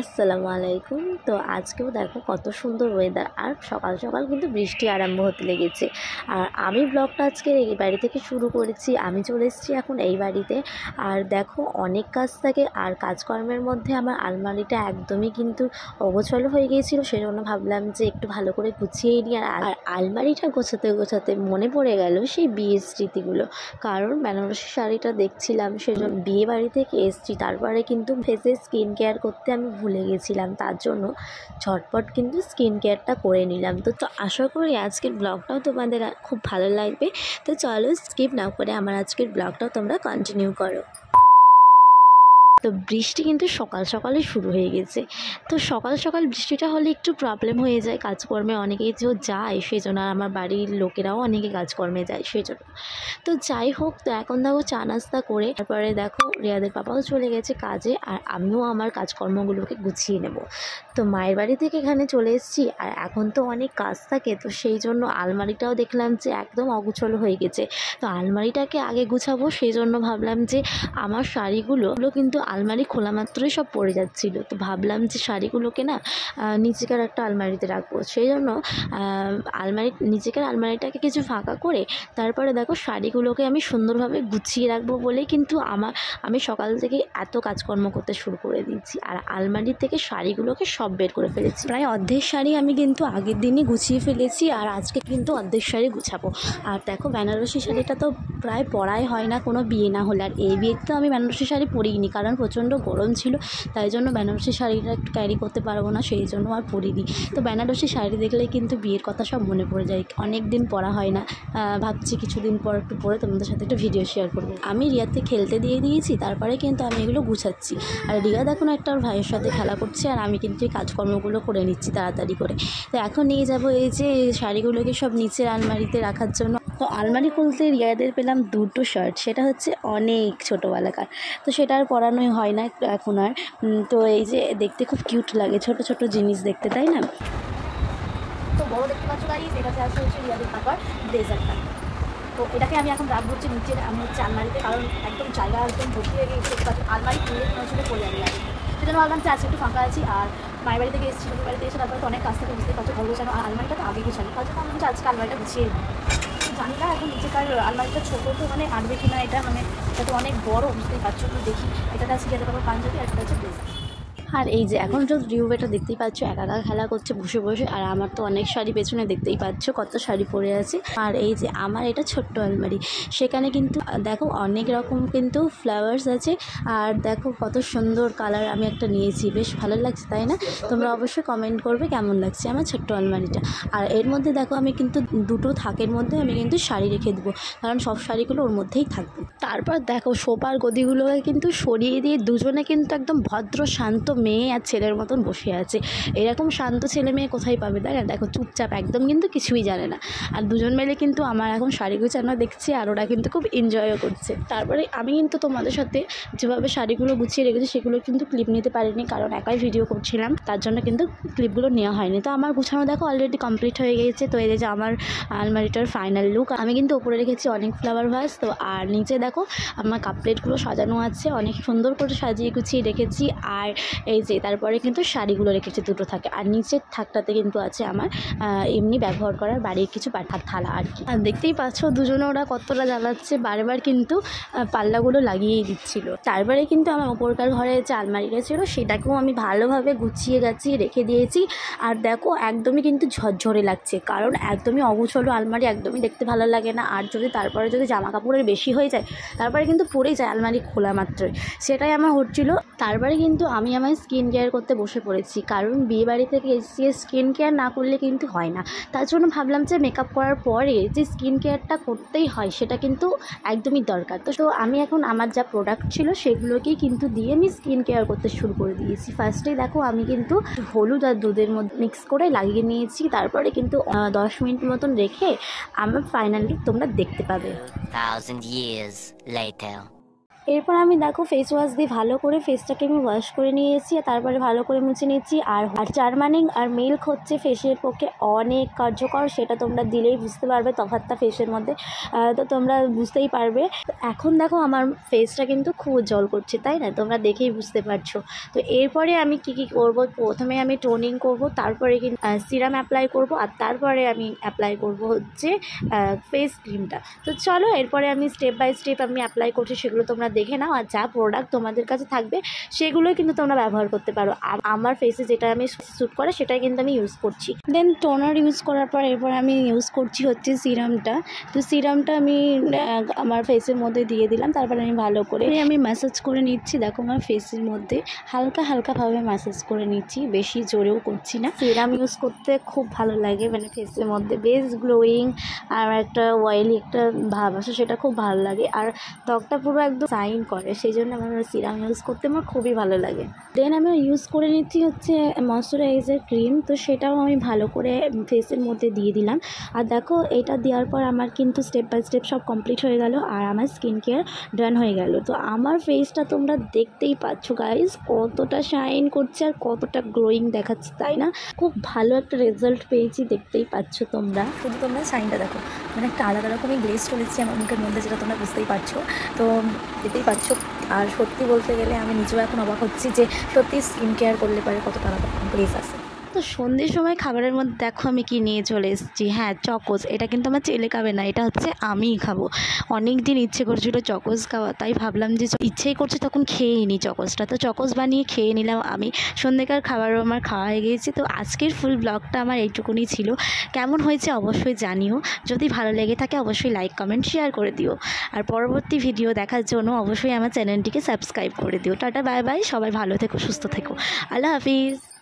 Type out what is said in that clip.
আসসালামু আলাইকুম। তো আজকেও দেখো কত সুন্দর ওয়েদার, আর সকাল সকাল কিন্তু বৃষ্টি আরম্ভ হতে লেগেছে। আর আমি ব্লগটা আজকে এই বাড়ি থেকে শুরু করেছি। আমি চলে এসেছি এখন এই বাড়িতে। আর দেখো অনেক কাজ থাকে, আর কাজকর্মের মধ্যে আমার আলমারিটা একদমই কিন্তু অগোছালো হয়ে গিয়েছিল। সেজন্য ভাবলাম যে একটু ভালো করে গুছিয়ে নিই। আর আলমারিটা গোছাতে গোছাতে মনে পড়ে গেল সেই বিয়ের স্মৃতিগুলো। কারণ বেনারসি শাড়িটা দেখছিলাম, সেজন্য বিয়ে বাড়ি থেকে এসেছি, তারপরে কিন্তু ফেসে স্কিন কেয়ার করতে আমি ভুলে গেছিলাম। তার জন্য ঝটপট কিন্তু স্কিন কেয়ারটা করে নিলাম। তো আশা করি আজকের ব্লগটাও তোমাদের খুব ভালো লাগবে। তো চলো স্কিপ না করে আমার আজকের ব্লগটাও তোমরা কন্টিনিউ করো। তো বৃষ্টি কিন্তু সকাল সকালে শুরু হয়ে গেছে। তো সকাল সকাল বৃষ্টিটা হলে একটু প্রবলেম হয়ে যায়, কাজকর্মে অনেকেই যে যায়, সেই জন্য আমার বাড়ির লোকেরাও অনেকে কাজকর্মে যায় সেই জন্য। তো যাই হোক, তো এখন দেখো চা নাস্তা করে তারপরে দেখো রিয়াদের পাপাও চলে গেছে কাজে, আর আমিও আমার কাজকর্মগুলোকে গুছিয়ে নেব। তো মায়ের বাড়ি থেকে এখানে চলে এসেছি, আর এখন তো অনেক কাজ থাকে, তো সেই জন্য আলমারিটাও দেখলাম যে একদম অগুছালো হয়ে গেছে। তো আলমারিটাকে আগে গুছাবো, সেই জন্য ভাবলাম যে আমার শাড়িগুলো কিন্তু আলমারি খোলা মাত্রই সব পড়ে যাচ্ছিলো। তো ভাবলাম যে শাড়িগুলোকে না নিচেকার একটা আলমারিতে রাখবো। সেই জন্য নিচেকার আলমারিটাকে কিছু ফাঁকা করে তারপরে দেখো শাড়িগুলোকে আমি সুন্দরভাবে গুছিয়ে রাখবো বলে কিন্তু আমি সকাল থেকে এত কাজকর্ম করতে শুরু করে দিয়েছি। আর আলমারি থেকে শাড়িগুলোকে সব বের করে ফেলেছি। প্রায় অর্ধেক শাড়ি আমি কিন্তু আগের দিনই গুছিয়ে ফেলেছি, আর আজকে কিন্তু অর্ধেক শাড়ি গুছাবো। আর দেখো বেনারসি শাড়িটা তো প্রায় পরাই হয় না কোনো বিয়ে না হলে। আর এই বিয়েতে তো আমি বেনারসি শাড়ি পরিনি, কারণ প্রচণ্ড গরম ছিল, তাই জন্য বেনারসি শাড়িটা একটু ক্যারি করতে পারবো না, সেই জন্য আর পরিনি। তো বেনারসি শাড়ি দেখলেই কিন্তু বিয়ের কথা সব মনে পড়ে যায়। অনেক দিন পরা হয় না, ভাবছি কিছুদিন পর একটু পরে তোমাদের সাথে একটা ভিডিও শেয়ার করবো। আমি রিয়াতে খেলতে দিয়ে দিয়েছি, তারপরে কিন্তু আমি এগুলো গুছাচ্ছি। আর রিয়া দেখুন একটা ওর ভাইয়ের সাথে খেলা করছে, আর আমি কিন্তু এই কাজকর্মগুলো করে নিচ্ছি তাড়াতাড়ি করে। তো এখন নিয়ে যাবো এই যে শাড়িগুলোকে সব নিচের আলমারিতে রাখার জন্য। তো আলমারি খুলতে রিয়াদের পেলাম দুটো শার্ট, সেটা হচ্ছে অনেক ছোটোবেলাকার, তো সেটা আর পরানোই হয় না এখন আর। তো এই যে দেখতে খুব কিউট লাগে, ছোট ছোট জিনিস দেখতে, তাই না? তো বড় দেখতে পাচ্ছ গাইস, এটাতে আছে হচ্ছে রিয়াদের পাপার ব্লেজারটা। তো এটাকে আমি এখন রাখবো হচ্ছে নিচের আলমারিতে, কারণ একদম জায়গা একদম ভর্তি হয়ে গিয়েছে। আলমারি খুলে মনে হচ্ছিল পড়ে যাবে লাগে। সেজন্য ভাবলাম যে আজকে একটু ফাঁকা আছি, আর মায়ের বাড়ি থেকে এসেছি, শ্বশুর বাড়িতে এসে তারপরে তো অনেক কাজ থেকে বুঝতে পারছো, ঘর গোছানো, আর আলমারিটা তো আগে গোছানো, তার জন্য আমি আজকে আলমারিটা গুছিয়ে দিই। জানি না এখন নিচেকার আলমারিটা ছোটো, তো মানে আনবে কিনা এটা, মানে এটা তো অনেক বড়, বুঝতেই পারছো। তো দেখি, এটাতে আছে যেতে পারবো পাঞ্জাবি, আর এটা হচ্ছে ব্লেজার। আর এই যে এখন যদি রিউ এটা দেখতেই পাচ্ছ একা একা খেলা করছে বসে বসে, আর আমার তো অনেক শাড়ি পেছনে দেখতেই পাচ্ছ কত শাড়ি পরে আছে। আর এই যে আমার এটা ছোট্ট আলমারি, সেখানে কিন্তু দেখো অনেক রকম কিন্তু ফ্লাওয়ার্স আছে, আর দেখো কত সুন্দর কালার আমি একটা নিয়েছি, বেশ ভালো লাগছে তাই না? তোমরা অবশ্যই কমেন্ট করবে কেমন লাগছে আমার ছোট্ট আলমারিটা। আর এর মধ্যে দেখো আমি কিন্তু দুটো থাকের মধ্যে আমি কিন্তু শাড়ি রেখে দেবো, কারণ সব শাড়িগুলো ওর মধ্যেই থাকবে। তারপর দেখো সোফার গদিগুলোকে কিন্তু সরিয়ে দিয়ে দুজনে কিন্তু একদম ভদ্র শান্ত মেয়ে আর ছেলের মতন বসে আছে। এরকম শান্ত ছেলে মেয়ে কোথায় পাবে, তাই না? দেখো চুপচাপ একদম কিন্তু কিছুই জানে না, আর দুজন মিলে কিন্তু আমার এখন শাড়ি গুছানো দেখছি, আর ওরা কিন্তু খুব এনজয়ও করছে। তারপরে আমি কিন্তু তোমাদের সাথে যেভাবে শাড়িগুলো গুছিয়ে রেখেছি সেগুলো কিন্তু ক্লিপ নিতে পারিনি, কারণ একাই ভিডিও করছিলাম, তার জন্য কিন্তু ক্লিপগুলো নেওয়া হয়নি। তো আমার গুছানো দেখো অলরেডি কমপ্লিট হয়ে গিয়েছে। তো এই যে আমার আলমারিটার ফাইনাল লুক, আমি কিন্তু ওপরে রেখেছি অনেক ফ্লাওয়ার ভাস। তো আর নিচে দেখো আমার কাপ প্লেটগুলো সাজানো আছে, অনেক সুন্দর করে সাজিয়ে গুছিয়ে রেখেছি। আর এই যে তারপরে কিন্তু শাড়িগুলো রেখেছি দুটো থাকে, আর নিচের থাকটাতে কিন্তু আছে আমার এমনি ব্যবহার করার বাড়ির কিছু পাঠার থালা আর কি। আর দেখতেই পাচ্ছ দুজনে ওরা কতটা জ্বালাচ্ছে, বারবার কিন্তু পাল্লাগুলো লাগিয়েই দিচ্ছিল। তারপরে কিন্তু আমার ওপরকার ঘরে যে আলমারিটা ছিল সেটাকেও আমি ভালোভাবে গুছিয়ে গাছিয়ে রেখে দিয়েছি। আর দেখো একদমই কিন্তু ঝরঝরে লাগছে, কারণ একদমই অগুছালো আলমারি একদমই দেখতে ভালো লাগে না। আর তারপরে যদি জামা কাপড়ের বেশি হয়ে যায় তারপরে কিন্তু পড়ে যায় আলমারি খোলা মাত্রই, সেটাই আমার হচ্ছিল। তারপরে কিন্তু আমি আমার স্কিন কেয়ার করতে বসে পড়েছি, কারণ বিয়ে বাড়ি থেকে এসে স্কিন কেয়ার না করলে কিন্তু হয় না। তার জন্য ভাবলাম যে মেকআপ করার পরে যে স্কিন কেয়ারটা করতেই হয় সেটা কিন্তু একদমই দরকার। তো আমি এখন আমার যা প্রোডাক্ট ছিল সেগুলোকেই কিন্তু দিয়ে আমি স্কিন কেয়ার করতে শুরু করে দিয়েছি। ফার্স্টেই দেখো আমি কিন্তু হলুদ আর দুধের মধ্যে মিক্স করে লাগিয়ে নিয়েছি, তারপরে কিন্তু 10 মিনিট মতন রেখে আমার ফাইনাল লুক তোমরা দেখতে পাবে। 1000 years later. এরপর আমি দেখো ফেস ওয়াশ দিয়ে ভালো করে ফেসটাকে আমি ওয়াশ করে নিয়েছি, তারপরে ভালো করে মুছে নিচ্ছি। আর জার্মানিং আর মিল্ক হচ্ছে ফেসের পক্ষে অনেক কার্যকর, সেটা তোমরা দিলেই বুঝতে পারবে তফাৎটা ফেসের মধ্যে, তো তোমরা বুঝতেই পারবে। এখন দেখো আমার ফেসটা কিন্তু খুব উজ্জ্বল করছে, তাই না? তোমরা দেখেই বুঝতে পারছো। তো এরপরে আমি কি করব, প্রথমে আমি টোনিং করব, তারপরে কিন্তু সিরাম অ্যাপ্লাই করব, আর তারপরে আমি অ্যাপ্লাই করব হচ্ছে ফেস ক্রিমটা। তো চলো এরপরে আমি স্টেপ বাই স্টেপ আমি অ্যাপ্লাই করছি, সেগুলো তোমরা দেখে নাও। আর যা প্রোডাক্ট তোমাদের কাছে থাকবে সেগুলোই কিন্তু তোমরা ব্যবহার করতে পারো। আমার ফেসে যেটা আমি স্যুট করে সেটাই কিন্তু আমি ইউজ করছি। দেন টোনার ইউজ করার পর এরপর আমি ইউজ করছি হচ্ছে সিরামটা। তো সিরামটা আমি আমার ফেসের মধ্যে দিয়ে দিলাম, তারপরে আমি ভালো করে আমি ম্যাসাজ করে নিচ্ছি। দেখো আমার ফেসের মধ্যে হালকা হালকাভাবে ম্যাসাজ করে নিচ্ছি, বেশি জোরেও করছি না। সিরাম ইউজ করতে খুব ভালো লাগে, মানে ফেসের মধ্যে বেশ গ্লোয়িং আর একটা অয়েলি একটা ভাব আসে, সেটা খুব ভালো লাগে। আর ত্বকটা পুরো একদম শাইন করে, সেই জন্য আমার সিরাম ইউজ করতে আমার খুবই ভালো লাগে। দেন আমি ইউজ করে নিচ্ছি হচ্ছে ময়শ্চারাইজার ক্রিম। তো সেটাও আমি ভালো করে ফেসের মধ্যে দিয়ে দিলাম। আর দেখো এটা দেওয়ার পর আমার কিন্তু স্টেপ বাই স্টেপ সব কমপ্লিট হয়ে গেল, আর আমার স্কিন কেয়ার ডান হয়ে গেল। তো আমার ফেসটা তোমরা দেখতেই পাচ্ছ গাইজ, কতটা শাইন করছে আর কতটা গ্লোয়িং দেখাচ্ছে, তাই না? খুব ভালো একটা রেজাল্ট পেয়েছি, দেখতেই পাচ্ছ তোমরা। শুধু তোমরা শাইনটা দেখো, মানে একটা আলাদা রকমই গ্লেজ চলেছে আমার মুখের মধ্যে, যেটা তোমরা বুঝতেই পারছো। তো দেখতেই পাচ্ছ। আর সত্যি বলতে গেলে আমি নিজেও এখন অবাক হচ্ছি যে সত্যি স্কিন কেয়ার করলে পারে কতটা আলাদা গ্লেজ আসে। তো সন্ধ্যের সময় খাবারের মধ্যে দেখো আমি কি নিয়ে চলে এসেছি। হ্যাঁ, চকোস। এটা কিন্তু আমার ছেলে খাবে না, এটা হচ্ছে আমিই খাবো। অনেক দিন ইচ্ছে করছিল চকোস খাওয়া, তাই ভাবলাম যে ইচ্ছেই করছে তখন খেয়েই নিই চকোসটা। তো চকোস বানিয়ে খেয়ে নিলাম আমি। সন্ধ্যেকার খাবারও আমার খাওয়া হয়ে গিয়েছে। তো আজকের ফুল ব্লগটা আমার এইটুকুনি ছিল। কেমন হয়েছে অবশ্যই জানিও। যদি ভালো লেগে থাকে অবশ্যই লাইক কমেন্ট শেয়ার করে দিও। আর পরবর্তী ভিডিও দেখার জন্য অবশ্যই আমার চ্যানেলটিকে সাবস্ক্রাইব করে দিও। টাটা বাই বাই, সবাই ভালো থেকো, সুস্থ থেকো, আল্লাহ হাফিজ।